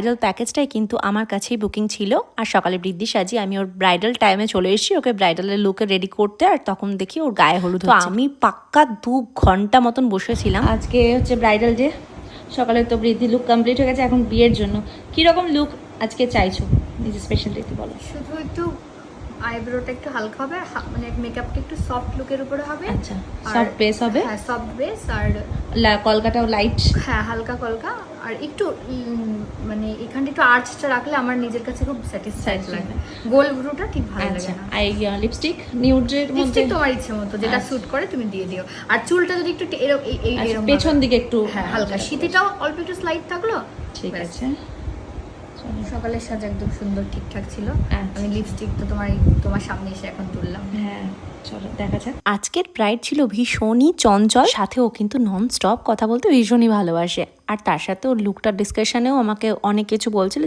Bridal প্যাকেজটাই কিন্তু আমার কাছেই বুকিং ছিল। আর সকালে বৃদ্ধি সাজিয়ে আমি ওর ব্রাইডাল টাইমে চলে এসেছি ওকে ব্রাইডালের লুকে রেডি করতে। আর তখন দেখি ওর গায়ে হলুদ। তো আমি পাক্কা 2 ঘন্টা মতন বসেছিলাম। আজকে হচ্ছে ব্রাইডাল ডে, সকালে তো বৃদ্ধি লুক কমপ্লিট হয়ে গেছে, এখন বিয়ের জন্য কীরকম লুক আজকে চাইছো নিজের স্পেশালিটি বলো। শুধু একটু আইব্রোটা একটু হালকা হবে, মানে মেকআপটা একটু সফট লুকের উপরে হবে। আচ্ছা, সফট বেস হবে। হ্যাঁ, সফট বেস। আর কলকাটাও লাইট, হ্যাঁ হালকা কলকা। আর একটু মানে এখানটা একটু আর্চটা রাখলে আমার নিজের কাছে খুব স্যাটিসফাইড লাগে। গোল ব্রুটা ঠিক ভালো লাগে না। আর লিপস্টিক নিউডের মধ্যে লিপস্টিক তোমার ইচ্ছে মতো যেটা স্যুট করে তুমি দিয়ে দিও। আর চুলটা যদি একটু এরকম পেছন দিকে একটু হালকা, শীতিটাও অল্প একটু স্লাইড থাকলো। ঠিক আছে। সকালের সাজ একদম সুন্দর ঠিকঠাক ছিল। আমি লিপস্টিক তো তোমার সামনে এসে এখন তুললাম। হ্যাঁ, চলো দেখা যাক। আজকের ব্রাইড ছিল ভীষণই চঞ্চল, সাথে ও কিন্তু নন স্টপ কথা বলতে ভীষণই ভালোবাসে। আর তার সাথে ওর লুকটার ডিসকাশনেও আমাকে অনেক কিছু বলছিল।